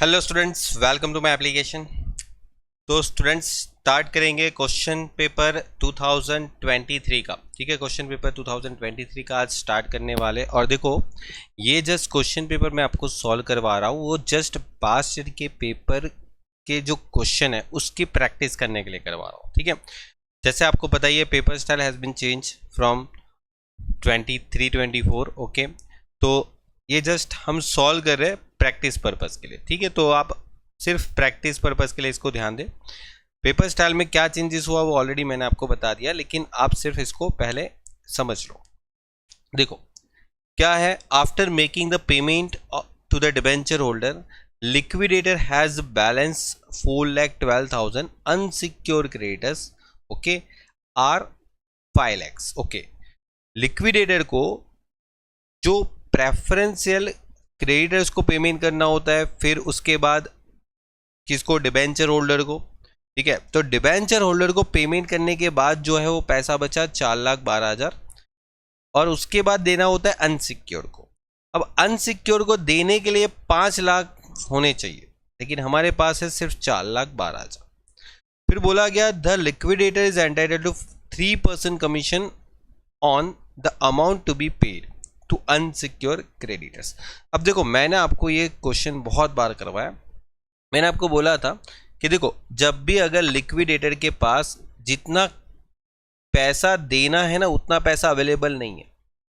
Hello students, welcome to my application. तो students start करेंगे question paper 2023 का। ठीक है, क्वेश्चन पेपर 2023 का आज स्टार्ट करने वाले। और देखो, ये जस्ट क्वेश्चन पेपर मैं आपको सॉल्व करवा रहा हूँ, वो जस्ट पास्ट ईयर के पेपर के जो क्वेश्चन है उसकी प्रैक्टिस करने के लिए करवा रहा हूँ। ठीक है, जैसे आपको पता ही है paper style has been change from 23-24। Okay, तो ये जस्ट हम सॉल्व कर रहे हैं प्रैक्टिस पर्पस के लिए। ठीक है, तो आप सिर्फ प्रैक्टिस पर्पस के लिए इसको ध्यान दें। पेपर स्टाइल में क्या चेंजेस हुआ वो ऑलरेडी मैंने आपको बता दिया, लेकिन आप सिर्फ इसको पहले समझ लो। देखो क्या है, after making the payment to the debenture holder, liquidator has balance 4,12,000, unsecure creditors okay are 5 lakhs। Okay, liquidator को जो प्रेफरेंशियल क्रेडिटर्स को पेमेंट करना होता है, फिर उसके बाद किसको, डिबेंचर होल्डर को। ठीक है, तो डिबेंचर होल्डर को पेमेंट करने के बाद जो है वो पैसा बचा 4,12,000, और उसके बाद देना होता है अनसिक्योर को। अब अनसिक्योर को देने के लिए 5 लाख होने चाहिए, लेकिन हमारे पास है सिर्फ 4,12,000। फिर बोला गया the liquidator is entitled to 3% commission on the amount to be paid to unsecure creditors. अब देखो, मैंने आपको ये क्वेश्चन बहुत बार करवाया। मैंने आपको बोला था कि देखो, जब भी अगर लिक्विडेटर के पास जितना पैसा देना है ना उतना पैसा अवेलेबल नहीं है,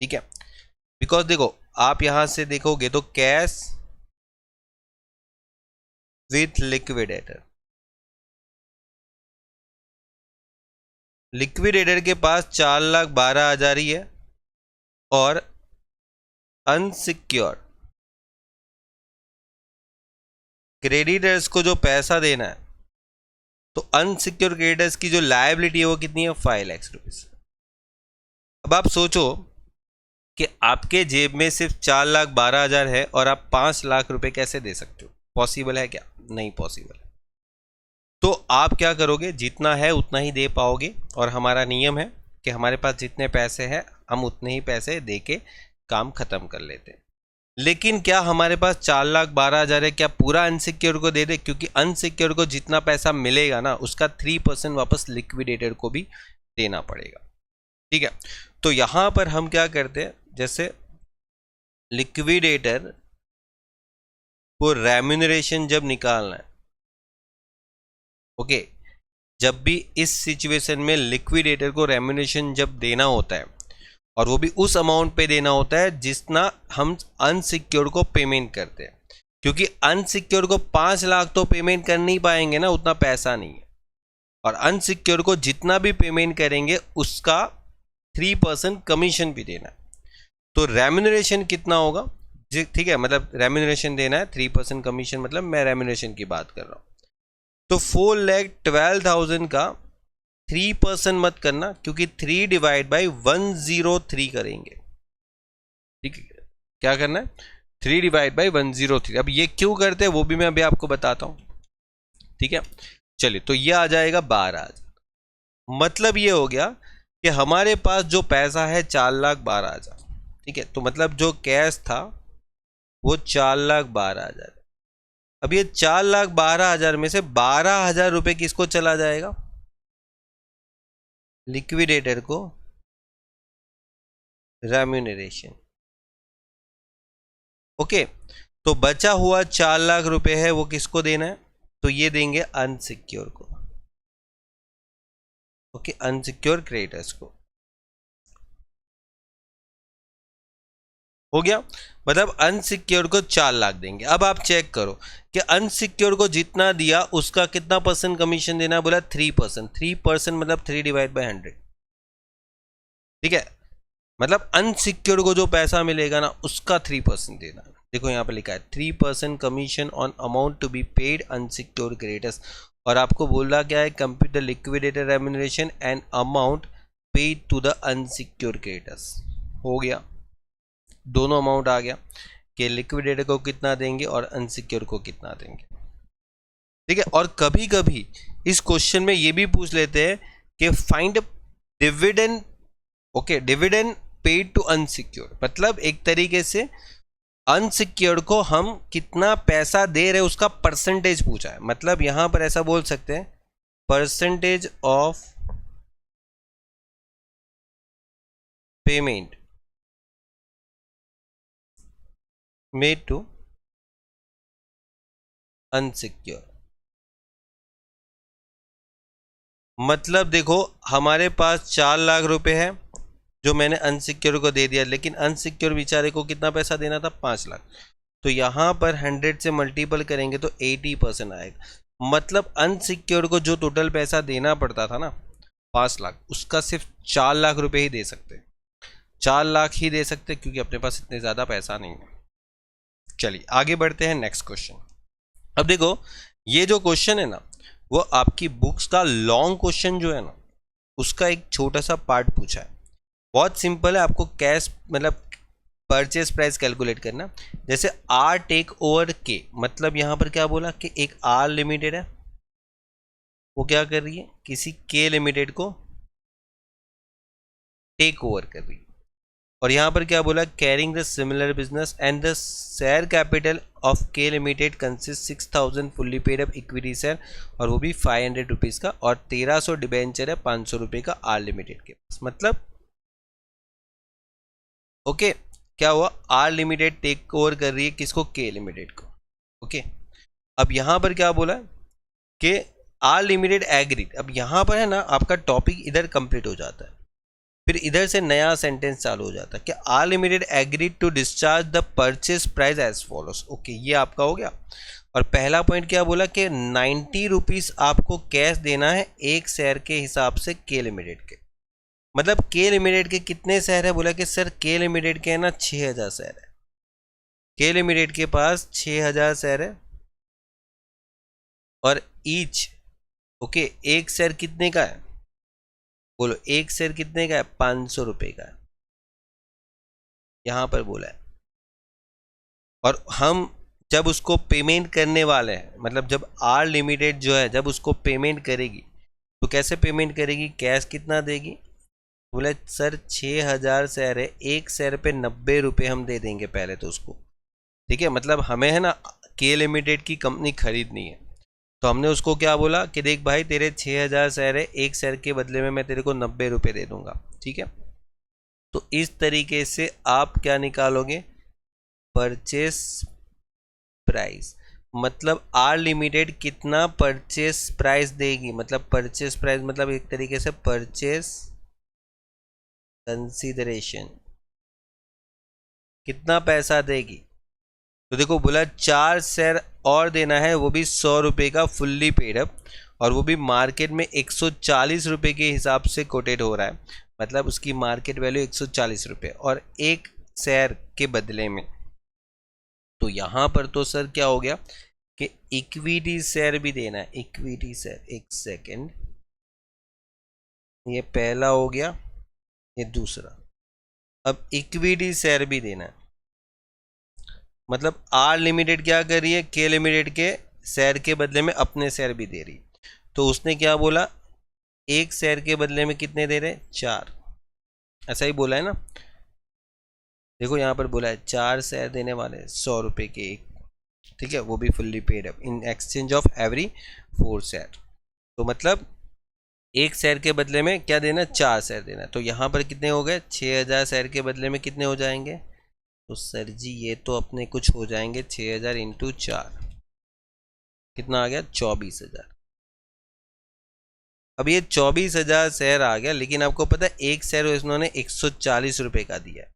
ठीक है, बिकॉज देखो आप यहां से देखोगे तो कैश विथ लिक्विडेटर, लिक्विडेटर के पास 4,12,000 ही है, और अनसिक्योर क्रेडिटर्स को जो पैसा देना है, तो अनसिक्योर क्रेडिटर्स की जो लायबिलिटी है वो कितनी है, 5 लाख रुपीज। अब आप सोचो कि आपके जेब में सिर्फ 4,12,000 है और आप 5 लाख रुपए कैसे दे सकते हो? पॉसिबल है क्या? नहीं पॉसिबल है। तो आप क्या करोगे, जितना है उतना ही दे पाओगे, और हमारा नियम है कि हमारे पास जितने पैसे हैं हम उतने ही पैसे दे के काम खत्म कर लेते हैं। लेकिन क्या हमारे पास 4,12,000 है, क्या पूरा अनसिक्योर को दे दे? क्योंकि अनसिक्योर को जितना पैसा मिलेगा ना उसका 3% वापस लिक्विडेटर को भी देना पड़ेगा। ठीक है, तो यहां पर हम क्या करते हैं, जैसे लिक्विडेटर को रेम्यूनरेशन जब निकालना है, ओके, जब भी इस सिचुएशन में लिक्विडेटर को रेम्यूनरेशन जब देना होता है, और वो भी उस अमाउंट पे देना होता है जितना हम अनसिक्योर को पेमेंट करते हैं, क्योंकि अनसिक्योर को 5 लाख तो पेमेंट कर नहीं पाएंगे ना, उतना पैसा नहीं है, और अनसिक्योर को जितना भी पेमेंट करेंगे उसका 3% कमीशन भी देना है। तो रेम्यूनरेशन कितना होगा जी? ठीक है, मतलब रेम्यूनरेशन देना है 3% कमीशन, मतलब मैं रेम्यूनरेशन की बात कर रहा हूँ। तो 4,12,000 का 3% मत करना, क्योंकि 3 डिवाइड बाई 103 करेंगे। ठीक है, क्या करना है, 3 डिवाइड बाई 103। अब ये क्यों करते हैं वो भी मैं अभी आपको बताता हूं। ठीक है, चलिए, तो ये आ जाएगा 12,000। मतलब ये हो गया कि हमारे पास जो पैसा है 4,12,000। ठीक है, तो मतलब जो कैश था वो 4,12,000। अब ये 4,12,000 में से 12,000 रुपए किसको चला जाएगा, लिक्विडेटर को रेम्यूनरेशन। ओके, तो बचा हुआ 4 लाख रुपए है वो किसको देना है, तो ये देंगे अनसिक्योर को। ओके, अनसिक्योर क्रेडिटर्स को। हो गया, मतलब अनसिक्योर को 4 लाख देंगे। अब आप चेक करो कि अनसिक्योर को जितना दिया उसका कितना % कमीशन देना है, बोला 3%। 3% मतलब 3 डिवाइड बाई 100। ठीक है, मतलब अनसिक्योर को जो पैसा मिलेगा ना उसका 3% देना। देखो यहाँ पे लिखा है 3% commission on amount to be paid unsecure creditors, और आपको बोला क्या है, compute the liquidator remuneration and amount paid to the unsecure creditors. हो गया, दोनों अमाउंट आ गया कि लिक्विडेटर को कितना देंगे और अनसिक्योर को कितना देंगे। ठीक है, और कभी कभी इस क्वेश्चन में ये भी पूछ लेते हैं कि find dividend. Okay, dividend paid to unsecure, मतलब एक तरीके से अनसिक्योर्ड को हम कितना पैसा दे रहे उसका परसेंटेज पूछा है। मतलब यहां पर ऐसा बोल सकते हैं percentage of payment made to unsecure. मतलब देखो हमारे पास 4 लाख रुपए है जो मैंने अनसिक्योर को दे दिया, लेकिन अनसिक्योर बेचारे को कितना पैसा देना था 5 लाख। तो यहाँ पर 100 से मल्टीपल करेंगे तो 80% आएगा। मतलब अनसिक्योर को जो टोटल पैसा देना पड़ता था ना 5 लाख, उसका सिर्फ 4 लाख रुपए ही दे सकते, 4 लाख ही दे सकते, क्योंकि अपने पास इतने ज़्यादा पैसा नहीं है। चलिए आगे बढ़ते हैं नेक्स्ट क्वेश्चन। अब देखो ये जो क्वेश्चन है ना वो आपकी बुक्स का लॉन्ग क्वेश्चन जो है ना उसका एक छोटा सा पार्ट पूछा है। बहुत सिंपल है, आपको कैश मतलब परचेस प्राइस कैलकुलेट करना। जैसे आर टेक ओवर के, मतलब यहां पर क्या बोला कि एक आर लिमिटेड है वो क्या कर रही है किसी के लिमिटेड को टेक ओवर कर रही है। और यहाँ पर क्या बोला carrying the similar business and the share capital of K limited consist 6000 fully paid up equity share, और वो भी 500 रुपीज़ का, और 1300 डिबेंचर है 500 रुपये का आर लिमिटेड के पास। मतलब ओके क्या हुआ आर लिमिटेड टेक ओवर कर रही है किसको के लिमिटेड को। ओके अब यहाँ पर क्या बोला कि आर लिमिटेड एग्रीड। अब यहाँ पर है ना आपका टॉपिक इधर कंप्लीट हो जाता है, फिर इधर से नया सेंटेंस चालू हो जाता है कि R limited agreed to discharge the purchase price as follows. Okay ये आपका हो गया। और पहला पॉइंट क्या बोला कि 90 रुपीज़ आपको कैश देना है एक शेयर के हिसाब से के लिमिटेड के। मतलब के लिमिटेड के कितने शेयर है, बोला कि सर के लिमिटेड के है ना 6000 शेयर है, के लिमिटेड के पास 6000 शेयर है, और ईच ओके एक शेयर कितने का है, बोलो एक शेयर कितने का है 500 रुपये का है, यहां पर बोला है। और हम जब उसको पेमेंट करने वाले हैं, मतलब जब आर लिमिटेड जो है जब उसको पेमेंट करेगी तो कैसे पेमेंट करेगी, कैश कितना देगी, बोले सर 6000 शेयर है, एक शेयर पे 90 रुपये हम दे देंगे पहले तो उसको। ठीक है मतलब हमें है ना के लिमिटेड की कंपनी खरीदनी है, तो हमने उसको क्या बोला कि देख भाई तेरे 6000 शेयर है, एक शेयर के बदले में मैं तेरे को 90 रुपये दे दूंगा। ठीक है तो इस तरीके से आप क्या निकालोगे परचेस प्राइस। मतलब आर लिमिटेड कितना परचेस प्राइस देगी, मतलब परचेस प्राइस मतलब एक तरीके से परचेस कंसीडरेशन कितना पैसा देगी। तो देखो बोला 4 शेयर और देना है, वो भी 100 रुपये का फुल्ली पेड अप, और वो भी मार्केट में 140 रुपये के हिसाब से कोटेड हो रहा है। मतलब उसकी मार्केट वैल्यू 140 रुपये, और एक शेयर के बदले में। तो यहाँ पर तो सर क्या हो गया कि इक्विटी शेयर भी देना है, इक्विटी शेयर, एक सेकेंड, ये पहला हो गया, ये दूसरा। अब इक्विटी शेयर भी देना है, मतलब आर लिमिटेड क्या कर रही है के लिमिटेड के शेयर के बदले में अपने शेयर भी दे रही। तो उसने क्या बोला एक शेयर के बदले में कितने दे रहे 4, ऐसा ही बोला है ना। देखो यहाँ पर बोला है 4 शेयर देने वाले 100 रुपये के एक, ठीक है वो भी fully paid up in exchange of every 4 share. तो मतलब एक शेयर के बदले में क्या देना 4 शेयर देना। तो यहाँ पर कितने हो गए 6000 शेयर के बदले में कितने हो जाएंगे, तो सर जी ये तो अपने कुछ हो जाएंगे 6000 इंटू 4, कितना आ गया 24000। अब ये 24000 शेयर आ गया, लेकिन आपको पता है एक शेयर इन्होंने 140 रुपये का दिया है।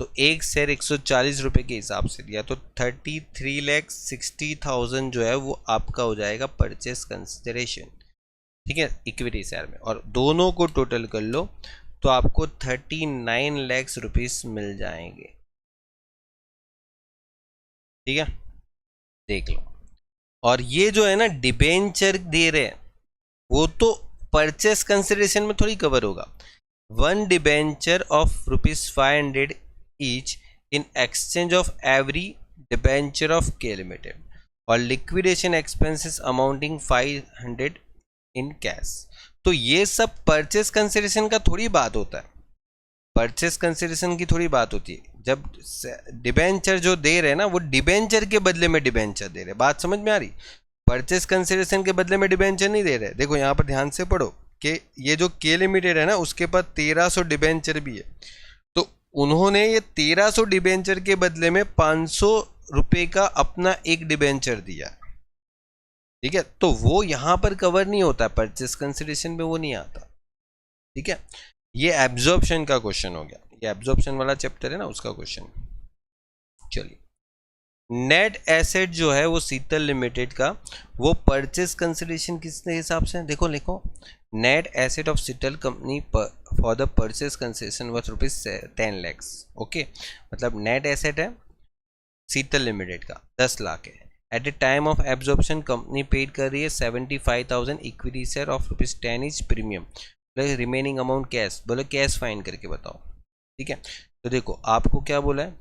तो एक शेयर 140 रुपये के हिसाब से दिया, तो 33,60,000 जो है वो आपका हो जाएगा परचेस कंसिडरेशन। ठीक है इक्विटी शेयर में, और दोनों को टोटल कर लो तो आपको 39 लाख रुपीस मिल जाएंगे। ठीक है देख लो। और ये जो है ना डिबेंचर दे रहे हैं वो तो परचेस कंसिडरेशन में थोड़ी कवर होगा। 1 debenture of ₹500 each in exchange of every debenture of K limited, और liquidation expenses amounting 500 in cash. तो ये सब परचेस कंसिडरेशन का थोड़ी बात होता है, परचेस कंसिडरेशन की थोड़ी बात होती है। जब डिबेंचर जो दे रहे हैं ना, वो डिबेंचर के बदले में डिबेंचर दे रहे, बात समझ में आ रही? परचेस कंसिडरेशन के बदले में डिबेंचर नहीं दे रहे। देखो यहाँ पर ध्यान से पढ़ो कि ये जो के लिमिटेड है ना, उसके पास 1300 डिबेंचर भी है, तो उन्होंने ये 1300 डिबेंचर के बदले में 500 रुपए का अपना एक डिबेंचर दिया, ठीक है? तो वो यहाँ पर कवर नहीं होता, परचेस कंसिडरेशन में वो नहीं आता, ठीक है? ये एब्जॉर्प्शन का क्वेश्चन हो गया, ये एब्जॉर्प्शन वाला चैप्टर है ना, उसका क्वेश्चन। चलिए, नेट एसेट जो है वो शीतल लिमिटेड का, वो परचेस कंसिडरेशन किस हिसाब से, देखो लिखो, net asset of Sheetal company for the purchase consideration worth ₹10 lakhs। Okay, मतलब नेट एसेट है शीतल लिमिटेड का 10 लाख है। At the time of absorption company paid कर रही है 75,000 equity share of ₹10 each premium, remaining amount cash, बोले कैश फाइन करके बताओ, ठीक है? तो देखो आपको क्या बोला है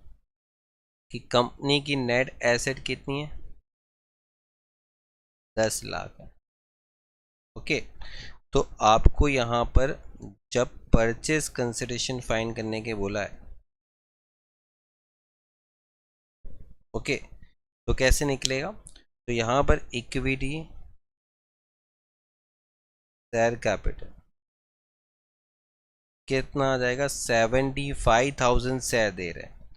कि कंपनी की नेट एसेट कितनी है, 10 लाख है। ओके, तो आपको यहाँ पर जब परचेस कंसिडरेशन फाइन करने के बोला है, ओके, तो कैसे निकलेगा? तो यहाँ पर इक्विटी शेयर कैपिटल कितना आ जाएगा, 75,000 शेयर दे रहे हैं,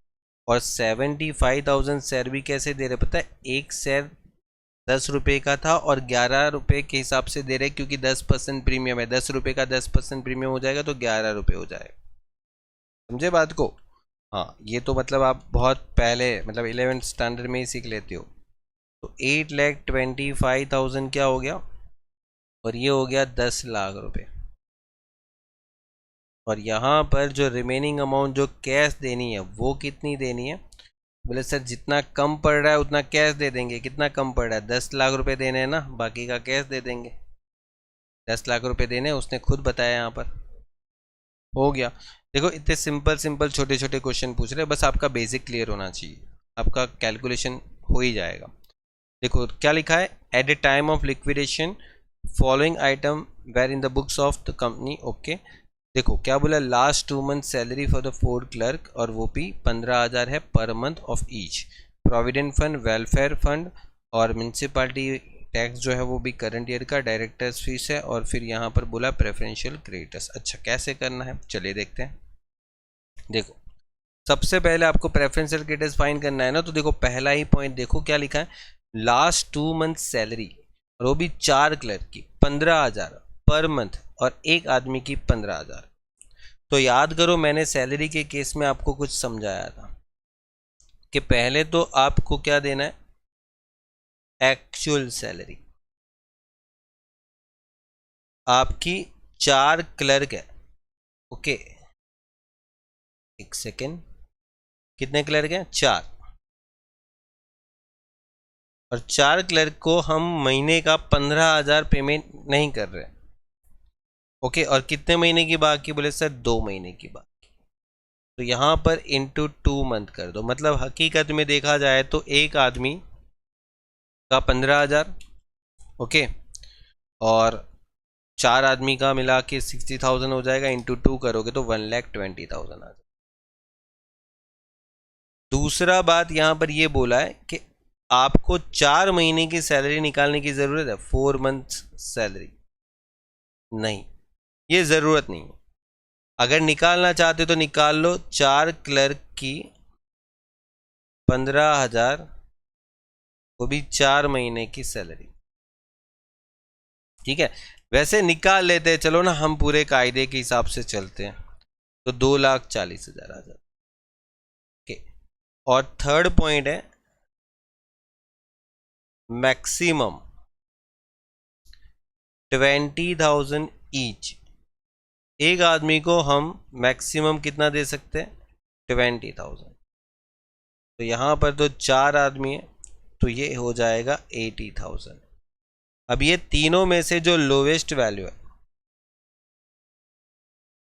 और 75,000 शेयर भी कैसे दे रहे पता है? एक शेयर 10 रुपये का था और 11 रुपये के हिसाब से दे रहे, क्योंकि 10% प्रीमियम है, 10 रुपये का 10% प्रीमियम हो जाएगा तो 11 रुपये हो जाएगा, समझे बात को? हाँ, ये तो मतलब आप बहुत पहले मतलब 11th स्टैंडर्ड में ही सीख लेते हो। तो 8,25,000 क्या हो गया, और ये हो गया 10 लाख रुपए। और यहाँ पर जो रिमेनिंग अमाउंट जो कैश देनी है वो कितनी देनी है? बोले सर जितना कम पड़ रहा है उतना कैश दे देंगे। कितना कम पड़ रहा है? 10 लाख रुपए देने हैं ना, बाकी का कैश दे देंगे। 10 लाख रुपए देने, उसने खुद बताया यहाँ पर, हो गया। देखो इतने सिंपल सिंपल छोटे छोटे क्वेश्चन पूछ रहे हैं, बस आपका बेसिक क्लियर होना चाहिए, आपका कैलकुलेशन हो ही जाएगा। देखो क्या लिखा है, at the time of liquidation following item were in the books of the company. Okay, देखो क्या बोला, last 2 month salary for the 4 clerk, और वो भी 15,000 है per month of each. Provident fund, welfare fund और म्यूनसिपालिटी टैक्स जो है वो भी करंट ईयर का, डायरेक्टर्स फीस है, और फिर यहाँ पर बोला प्रेफरेंशियल क्रेडिटर्स। अच्छा कैसे करना है, चलिए देखते हैं। देखो सबसे पहले आपको प्रेफरेंशियल क्रेडिटर्स फाइन करना है ना, तो देखो पहला ही पॉइंट देखो क्या लिखा है, लास्ट 2 मंथ सैलरी, और वो भी 4 क्लर्क की 15,000 पर मंथ, और एक आदमी की 15,000। तो याद करो मैंने सैलरी के केस में आपको कुछ समझाया था कि पहले तो आपको क्या देना है, एक्चुअल सैलरी। आपकी 4 क्लर्क है, ओके, एक सेकेंड, कितने क्लर्क हैं? 4, और 4 क्लर्क को हम महीने का 15,000 पेमेंट नहीं कर रहे, ओके। और कितने महीने की बाकी? बोले सर 2 महीने की बाकी। तो यहाँ पर इंटू 2 मंथ कर दो, मतलब हकीकत में देखा जाए तो एक आदमी का 15,000, ओके, और 4 आदमी का मिला के 60,000 हो जाएगा, इंटू 2 करोगे तो 1,20,000 आ जाएगा। दूसरा बात यहाँ पर ये बोला है कि आपको 4 महीने की सैलरी निकालने की ज़रूरत है, 4 मंथ सैलरी नहीं, ये ज़रूरत नहीं है। अगर निकालना चाहते तो निकाल लो, 4 क्लर्क की 15,000, वो भी 4 महीने की सैलरी, ठीक है। वैसे निकाल लेते हैं, चलो ना हम पूरे कायदे के हिसाब से चलते हैं, तो 2,40,000 आ जाता, ओके। और थर्ड पॉइंट है मैक्सिमम 20,000 ईच। एक आदमी को हम मैक्सिमम कितना दे सकते हैं? 20,000। तो यहाँ पर तो 4 आदमी है, तो ये हो जाएगा 80,000। अब ये तीनों में से जो लोवेस्ट वैल्यू है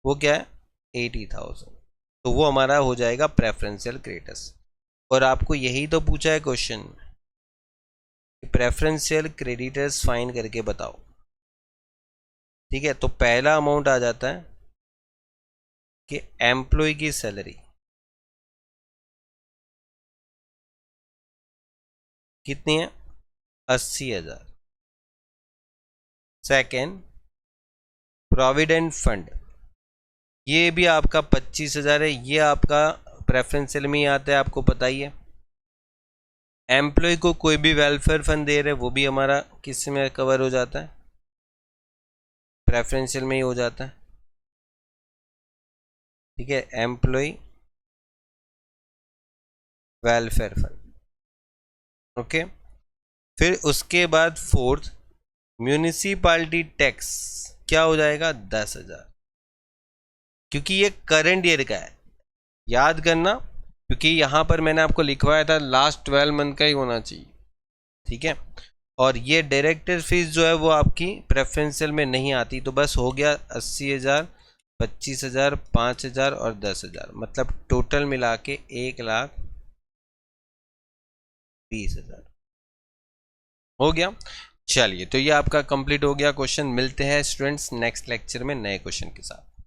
वो क्या है? 80,000। तो वो हमारा हो जाएगा प्रेफरेंशियल क्रेडिटर्स। और आपको यही तो पूछा है क्वेश्चन, प्रेफरेंशियल क्रेडिटर्स फाइन करके बताओ, ठीक है। तो पहला अमाउंट आ जाता है कि एम्प्लॉय की सैलरी, कितनी है? 80,000। सेकेंड, प्रोविडेंट फंड, ये भी आपका 25,000 है, ये आपका प्रेफरेंशियल में ही आता है, आपको पता ही है। एम्प्लॉय को कोई भी वेलफेयर फंड दे रहे, वो भी हमारा किस में कवर हो जाता है? प्रेफरेंशियल में ही हो जाता है, ठीक है। Employ welfare fund, okay. फिर उसके बाद फोर्थ, म्यूनिसिपालिटी टैक्स क्या हो जाएगा? 10,000, क्योंकि ये करंट ईयर का है, याद करना, क्योंकि यहाँ पर मैंने आपको लिखवाया था लास्ट 12 मंथ का ही होना चाहिए, ठीक है। और ये डायरेक्टर फीस जो है वो आपकी प्रेफरेंशियल में नहीं आती, तो बस हो गया 80,000, 25,000, 5,000 और 10,000, मतलब टोटल मिला के 1,20,000 हो गया। चलिए, तो ये आपका कंप्लीट हो गया क्वेश्चन। मिलते हैं स्टूडेंट्स नेक्स्ट लेक्चर में नए क्वेश्चन के साथ।